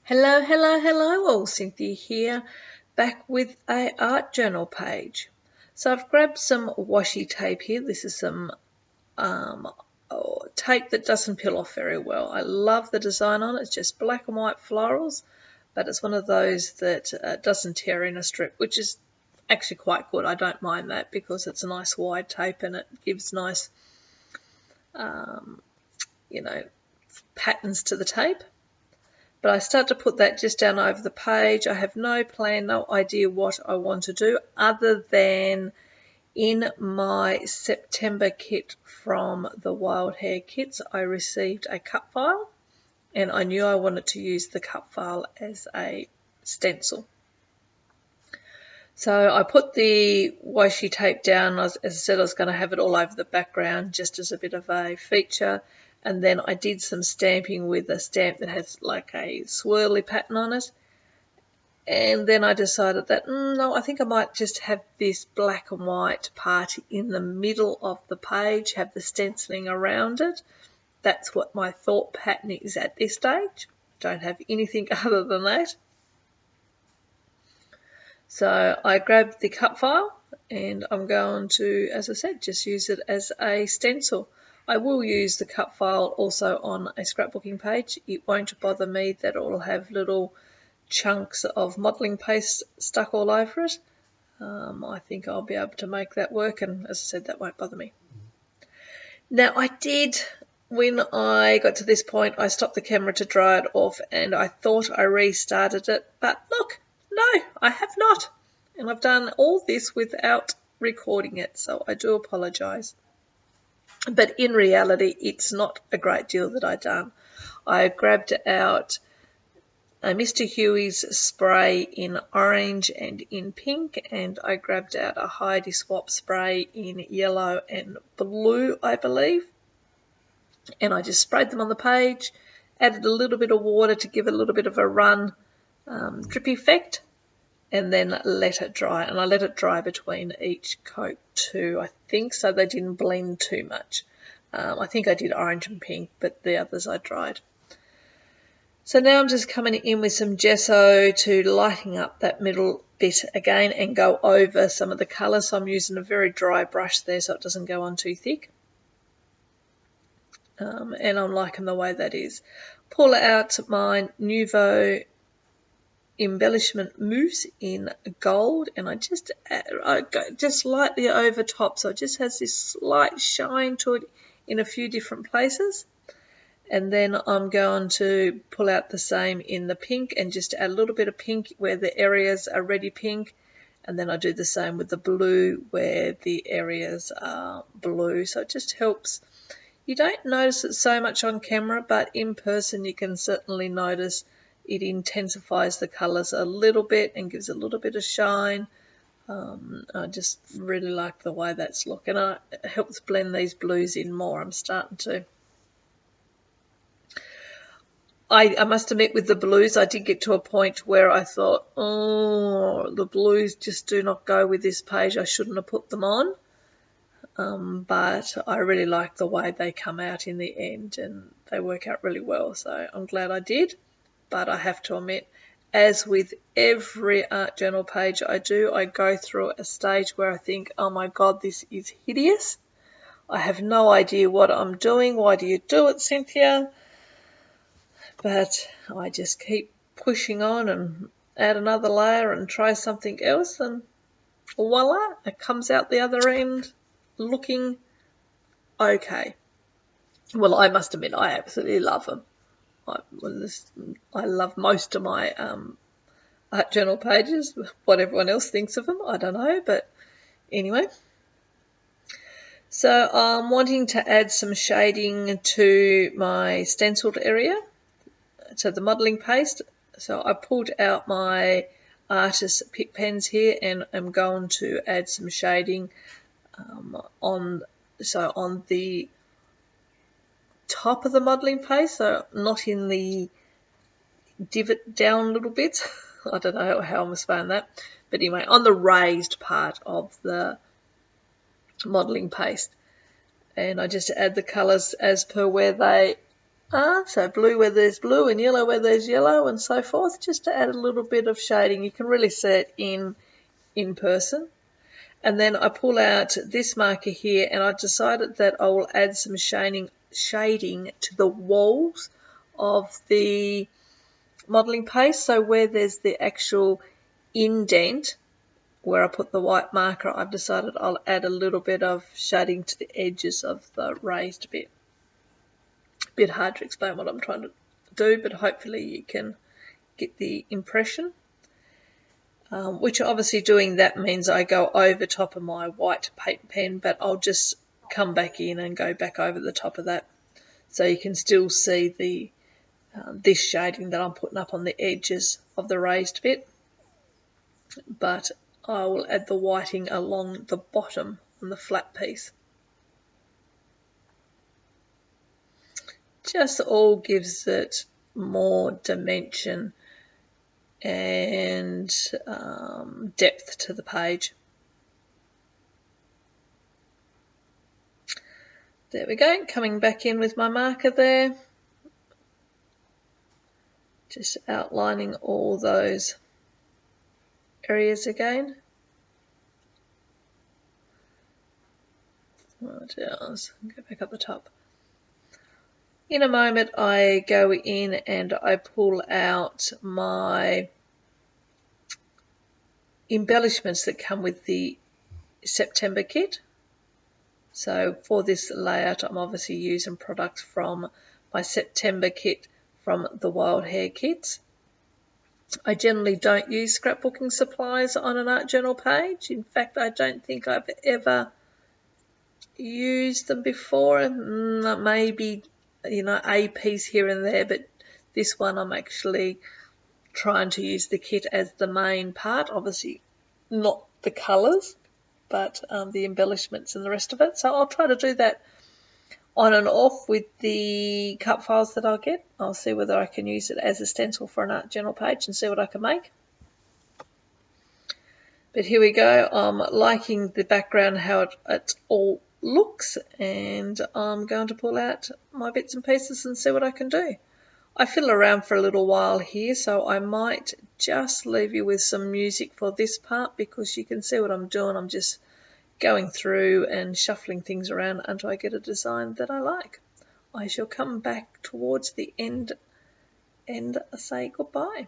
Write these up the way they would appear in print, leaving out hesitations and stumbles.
Hello, hello, hello all, Cynthia here, back with a art journal page. So I've grabbed some washi tape here. This is some tape that doesn't peel off very well. I love the design on it. It's just black and white florals, but it's one of those that doesn't tear in a strip, which is actually quite good. I don't mind that because it's a nice wide tape and it gives nice, patterns to the tape. But I start to put that just down over the page. I have no plan, no idea what I want to do other than in my September kit from the Wild Hare Kits, I received a cut file and I knew I wanted to use the cut file as a stencil. So I put the washi tape down. As I said, I was going to have it all over the background just as a bit of a feature. And then I did some stamping with a stamp that has like a swirly pattern on it. And then I decided that, no, I think I might just have this black and white part in the middle of the page, have the stenciling around it. That's what my thought pattern is at this stage. Don't have anything other than that. So I grabbed the cut file and I'm going to, as I said, just use it as a stencil. I will use the cut file also on a scrapbooking page. It won't bother me that it will have little chunks of modelling paste stuck all over it. I think I'll be able to make that work, and as I said, that won't bother me. Now I did, when I got to this point, I stopped the camera to dry it off and I thought I restarted it, but look, no, I have not. And I've done all this without recording it, so I do apologise. But in reality, it's not a great deal that I've done. I grabbed out a Mr. Huey's spray in orange and in pink, and I grabbed out a Heidi Swap spray in yellow and blue, I believe. And I just sprayed them on the page, added a little bit of water to give it a little bit of a run drip effect, and then let it dry. And I let it dry between each coat too, I think, so they didn't blend too much. I think I did orange and pink, but the others I dried. So now I'm just coming in with some gesso to lighten up that middle bit again and go over some of the colours. So I'm using a very dry brush there so it doesn't go on too thick. And I'm liking the way that is. Pull out my Nouveau embellishment mousse in gold, and I go just lightly over top, so it just has this slight shine to it in a few different places. And then I'm going to pull out the same in the pink and just add a little bit of pink where the areas are ready pink, and then I do the same with the blue where the areas are blue. So it just helps. You don't notice it so much on camera, but in person you can certainly notice it intensifies the colours a little bit and gives a little bit of shine. I just really like the way that's looking. It helps blend these blues in more. I'm starting to. I must admit, with the blues, I did get to a point where I thought, oh, the blues just do not go with this page. I shouldn't have put them on. But I really like the way they come out in the end, and they work out really well. So I'm glad I did. But I have to admit, as with every art journal page I do, I go through a stage where I think, oh my God, this is hideous. I have no idea what I'm doing. Why do you do it, Cynthia? But I just keep pushing on and add another layer and try something else, and voila, it comes out the other end looking okay. Well, I must admit, I absolutely love them. I love most of my art journal pages. What everyone else thinks of them, I don't know, but anyway. So I'm wanting to add some shading to my stenciled area, to the modelling paste. So I pulled out my artist pick pens here and I'm going to add some shading on the top of the modelling paste, so not in the divot down little bits. I don't know how I'm explaining that, but anyway, on the raised part of the modelling paste. And I just add the colours as per where they So blue where there's blue and yellow where there's yellow and so forth, just to add a little bit of shading. You can really see it in person. And then I pull out this marker here, and I decided that I will add some shading to the walls of the modelling paste. So where there's the actual indent where I put the white marker, I've decided I'll add a little bit of shading to the edges of the raised bit. A bit hard to explain what I'm trying to do, but hopefully you can get the impression. Which obviously doing that means I go over top of my white paint pen, but I'll just come back in and go back over the top of that, so you can still see the this shading that I'm putting up on the edges of the raised bit, but I will add the whiting along the bottom on the flat piece. Just all gives it more dimension and depth to the page. There we go, coming back in with my marker there, just outlining all those areas again. What else? Go back up the top. In a moment I go in and I pull out my embellishments that come with the September kit. So for this layout I'm obviously using products from my September kit from the Wild Hare Kits. I generally don't use scrapbooking supplies on an art journal page. In fact, I don't think I've ever used them before. Maybe, a piece here and there, but this one I'm actually trying to use the kit as the main part. Obviously not the colours, but the embellishments and the rest of it. So I'll try to do that on and off with the cut files that I'll get. I'll see whether I can use it as a stencil for an art journal page and see what I can make. But here we go. I'm liking the background, how it all looks, and I'm going to pull out my bits and pieces and see what I can do. I fiddle around for a little while here, so I might just leave you with some music for this part, because you can see what I'm doing. I'm just going through and shuffling things around until I get a design that I like. I shall come back towards the end and say goodbye.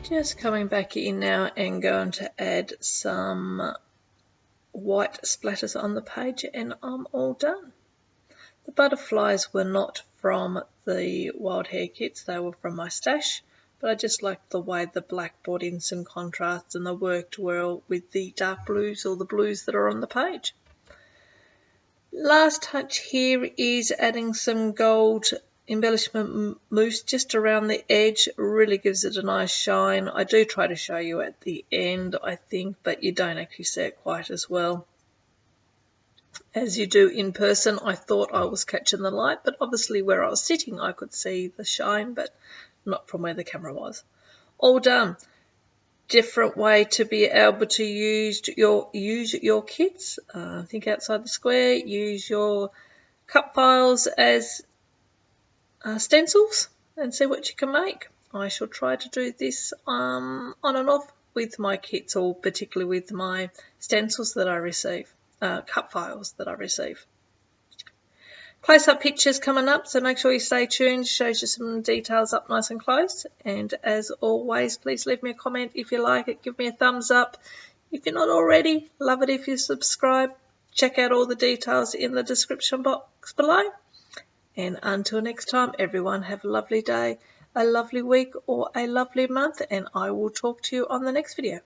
Just coming back in now and going to add some white splatters on the page, and I'm all done. The butterflies were not from the Wild Hare Kits, they were from my stash, but I just liked the way the black brought in some contrast and they worked well with the dark blues or the blues that are on the page. Last touch here is adding some gold embellishment mousse just around the edge. Really gives it a nice shine. I do try to show you at the end, I think, but you don't actually see it quite as well as you do in person. I thought I was catching the light, but obviously where I was sitting I could see the shine, but not from where the camera was. All done. Different way to be able to use your kits. Think outside the square. Use your cut files as stencils and see what you can make. I shall try to do this on and off with my kits, or particularly with my stencils that I receive, cut files that I receive. Close-up pictures coming up, so make sure you stay tuned. Shows you some details up nice and close. And as always, please leave me a comment if you like it. Give me a thumbs up. If you're not already, love it if you subscribe. Check out all the details in the description box below. And until next time, everyone, have a lovely day, a lovely week, or a lovely month, and I will talk to you on the next video.